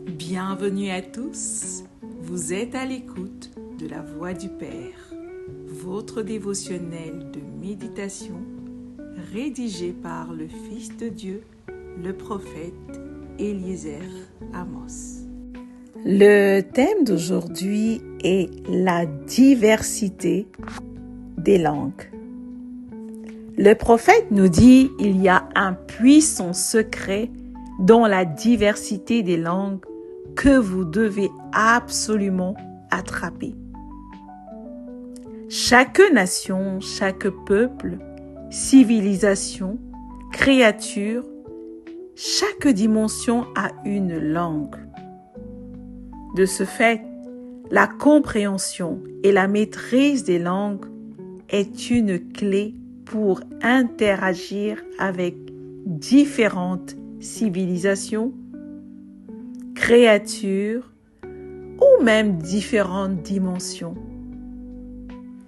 Bienvenue à tous, vous êtes à l'écoute de la Voix du Père, votre dévotionnel de méditation rédigé par le Fils de Dieu, le prophète Eliezer Amos. Le thème d'aujourd'hui est la diversité des langues. Le prophète nous dit qu'il y a un puissant secret dans la diversité des langues que vous devez absolument attraper. Chaque nation, chaque peuple, civilisation, créature, chaque dimension a une langue. De ce fait, la compréhension et la maîtrise des langues est une clé pour interagir avec différentes civilisations, créatures ou même différentes dimensions,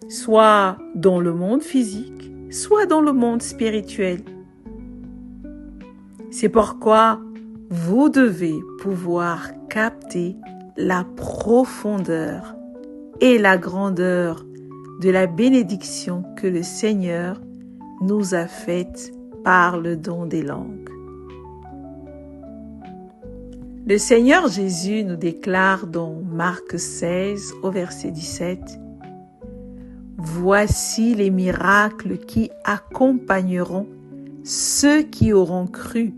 soit dans le monde physique, soit dans le monde spirituel. C'est pourquoi vous devez pouvoir capter la profondeur et la grandeur de la bénédiction que le Seigneur nous a faite par le don des langues. Le Seigneur Jésus nous déclare dans Marc 16 au verset 17 « Voici les miracles qui accompagneront ceux qui auront cru.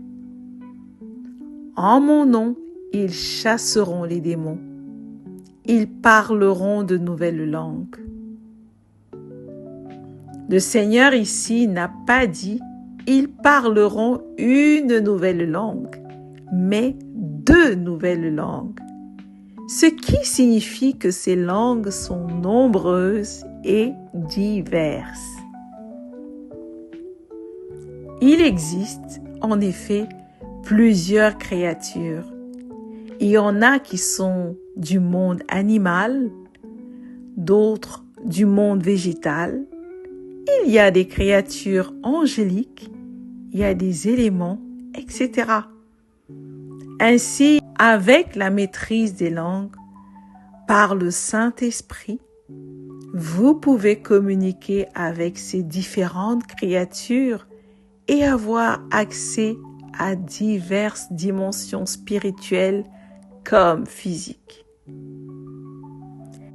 En mon nom, ils chasseront les démons. Ils parleront de nouvelles langues. » Le Seigneur ici n'a pas dit « ils parleront une nouvelle langue », mais deux nouvelles langues, ce qui signifie que ces langues sont nombreuses et diverses. Il existe en effet plusieurs créatures. Il y en a qui sont du monde animal, d'autres du monde végétal. Il y a des créatures angéliques, il y a des éléments, etc. Ainsi, avec la maîtrise des langues, par le Saint-Esprit, vous pouvez communiquer avec ces différentes créatures et avoir accès à diverses dimensions spirituelles comme physiques.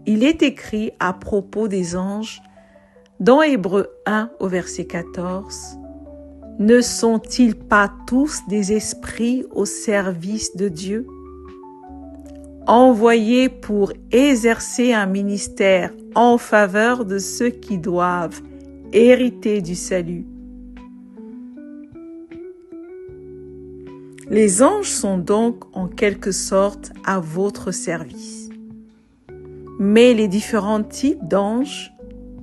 Il est écrit à propos des anges dans Hébreux 1 au verset 14, « Ne sont-ils pas tous des esprits au service de Dieu, envoyés pour exercer un ministère en faveur de ceux qui doivent hériter du salut? » Les anges sont donc en quelque sorte à votre service. Mais les différents types d'anges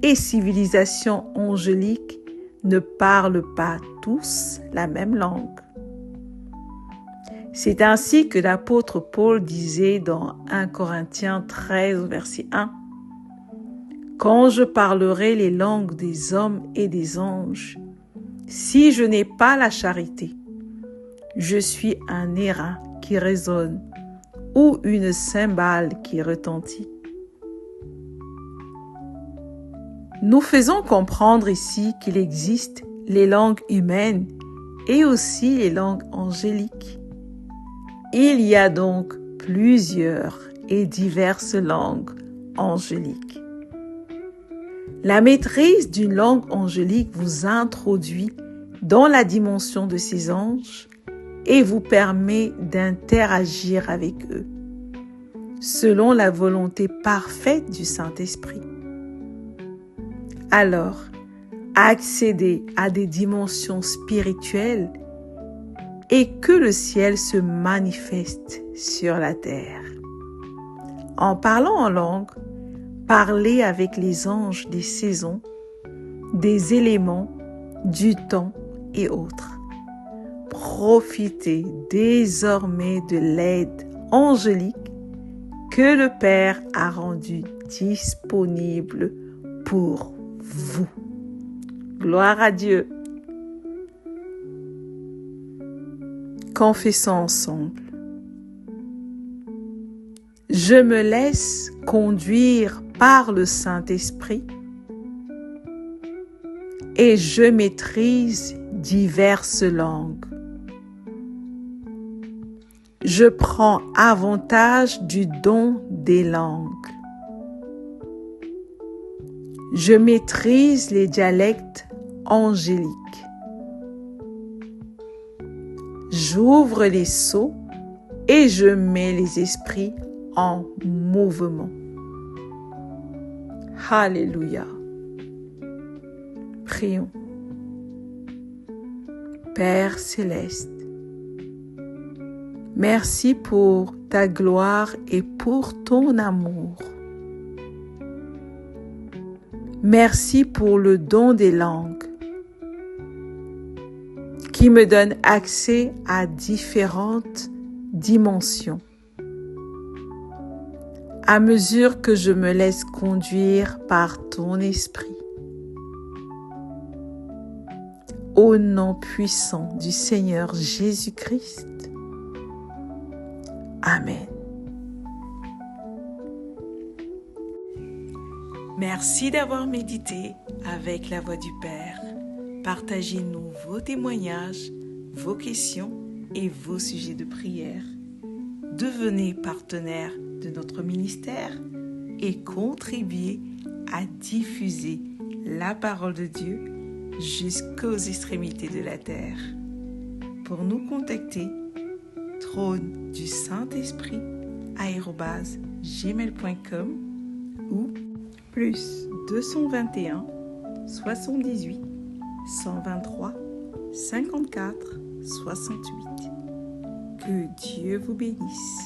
et civilisations angéliques ne parlent pas tous la même langue. C'est ainsi que l'apôtre Paul disait dans 1 Corinthiens 13, verset 1, « Quand je parlerai les langues des hommes et des anges, si je n'ai pas la charité, je suis un airain qui résonne ou une cymbale qui retentit. » Nous faisons comprendre ici qu'il existe les langues humaines et aussi les langues angéliques. Il y a donc plusieurs et diverses langues angéliques. La maîtrise d'une langue angélique vous introduit dans la dimension de ces anges et vous permet d'interagir avec eux, selon la volonté parfaite du Saint-Esprit. Alors, accédez à des dimensions spirituelles et que le ciel se manifeste sur la terre. En parlant en langue, parlez avec les anges des saisons, des éléments, du temps et autres. Profitez désormais de l'aide angélique que le Père a rendue disponible pour vous. Gloire à Dieu. Confessons ensemble. Je me laisse conduire par le Saint-Esprit et je maîtrise diverses langues. Je prends avantage du don des langues. Je maîtrise les dialectes angéliques. J'ouvre les sceaux et je mets les esprits en mouvement. Alléluia. Prions. Père céleste, merci pour ta gloire et pour ton amour. Merci pour le don des langues qui me donne accès à différentes dimensions. À mesure que je me laisse conduire par ton esprit. Au nom puissant du Seigneur Jésus-Christ. Amen. Merci d'avoir médité avec la Voix du Père. Partagez-nous vos témoignages, vos questions et vos sujets de prière. Devenez partenaire de notre ministère et contribuez à diffuser la parole de Dieu jusqu'aux extrémités de la terre. Pour nous contacter, trône du Saint-Esprit @gmail.com ou plus 221 78 123 54 68. Que Dieu vous bénisse.